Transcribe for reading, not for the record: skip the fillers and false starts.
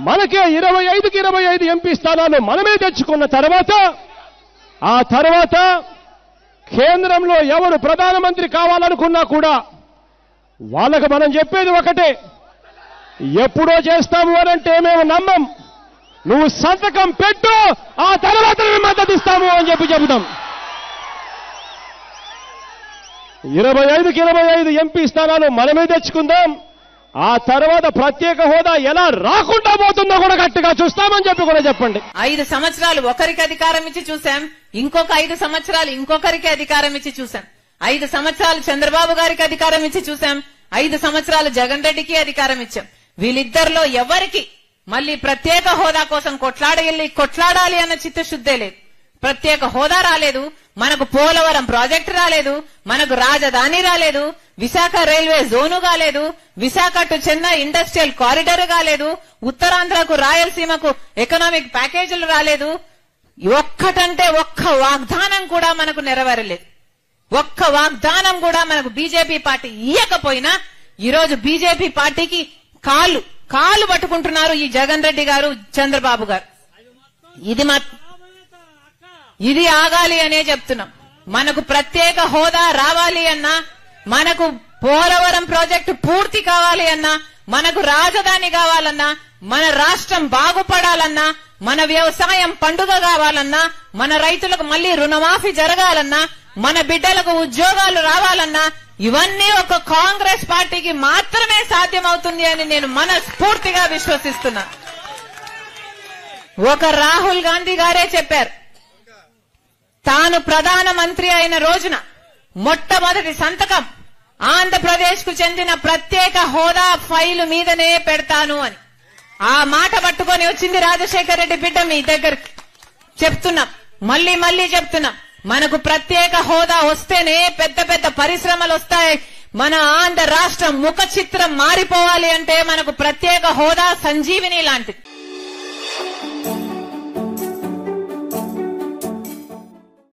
మనకే 25కి 25 ఎంపీ స్థానాలు మనమే తెచ్చుకున్న తర్వాత ఆ తర్వాత కేంద్రంలో ఎవరు ప్రధానమంత్రి కావాలనుకున్నా కూడా వాళ్ళకి మనం చెప్పేది ఒకటే, ఎప్పుడో చేస్తాము అనంటే మేము నమ్మం. నువ్వు సంతకం పెట్టు, ఆ తర్వాత మద్దతు ఇస్తాము అని చెబుతాం. 25కి 25 ఎంపీ స్థానాలు మనమే తెచ్చుకుందాం. ఆ తర్వాత ప్రత్యేక హోదా ఎలా రాకుండా పోతుందో కూడా గట్టిగా చూస్తామని చెప్పి కూడా చెప్పండి. 5 సంవత్సరాలు ఒకరికి అధికారం ఇచ్చి చూశాం, ఇంకొక 5 సంవత్సరాలు ఇంకొకరికి అధికారం ఇచ్చి చూశాం. 5 సంవత్సరాలు చంద్రబాబు గారికి అధికారం ఇచ్చి చూశాం, 5 సంవత్సరాలు జగన్ రెడ్డికి అధికారం ఇచ్చాం. వీళ్ళిద్దరిలో ఎవరికి మళ్ళీ ప్రత్యేక హోదా కోసం కొట్లాడాలి అన్న చిత్తశుద్ధే లేదు. ప్రత్యేక హోదా రాలేదు, మనకు పోలవరం ప్రాజెక్టు రాలేదు, మనకు రాజధాని రాలేదు, విశాఖ రైల్వే జోను కాలేదు, Visakha to Chennai industrial corridor కాలేదు, ఉత్తరాంధ్రకు రాయలసీమకు ఎకనామిక్ ప్యాకేజీలు రాలేదు. ఒక్కటంటే ఒక్క వాగ్దానం కూడా మనకు నెరవేరలేదు. ఒక్క వాగ్దానం కూడా మనకు బీజేపీ పార్టీ ఇయ్యకపోయినా ఈరోజు బీజేపీ పార్టీకి కాళ్ళు పట్టుకుంటున్నారు ఈ జగన్ రెడ్డి గారు, చంద్రబాబు గారు. ఇది ఆగాలి అనే చెప్తున్నాం. మనకు ప్రత్యేక హోదా రావాలి అన్నా, మనకు పోలవరం ప్రాజెక్టు పూర్తి కావాలి అన్నా, మనకు రాజధాని కావాలన్నా, మన రాష్ట్రం బాగుపడాలన్నా, మన వ్యవసాయం పండుగ కావాలన్నా, మన రైతులకు మళ్లీ రుణమాఫీ జరగాలన్నా, మన బిడ్డలకు ఉద్యోగాలు రావాలన్నా, ఇవన్నీ ఒక కాంగ్రెస్ పార్టీకి మాత్రమే సాధ్యమవుతుంది అని నేను మనస్ఫూర్తిగా విశ్వసిస్తున్నా. ఒక రాహుల్ గాంధీ గారే చెప్పారు, తాను ప్రధానమంత్రి అయిన రోజున మొట్టమొదటి సంతకం ఆంధ్రప్రదేశ్ కు చెందిన ప్రత్యేక హోదా ఫైలు మీదనే పెడతాను అని. ఆ మాట పట్టుకొని వచ్చింది రాజశేఖర్ రెడ్డి బిడ్డ మీ దగ్గరికి. చెప్తున్నాం, మళ్లీ చెప్తున్నాం, మనకు ప్రత్యేక హోదా వస్తేనే పెద్ద పెద్ద పరిశ్రమలు వస్తాయి. మన ఆంధ్ర రాష్ట్రం ముఖ చిత్రం మారిపోవాలి అంటే మనకు ప్రత్యేక హోదా సంజీవిని లాంటిది.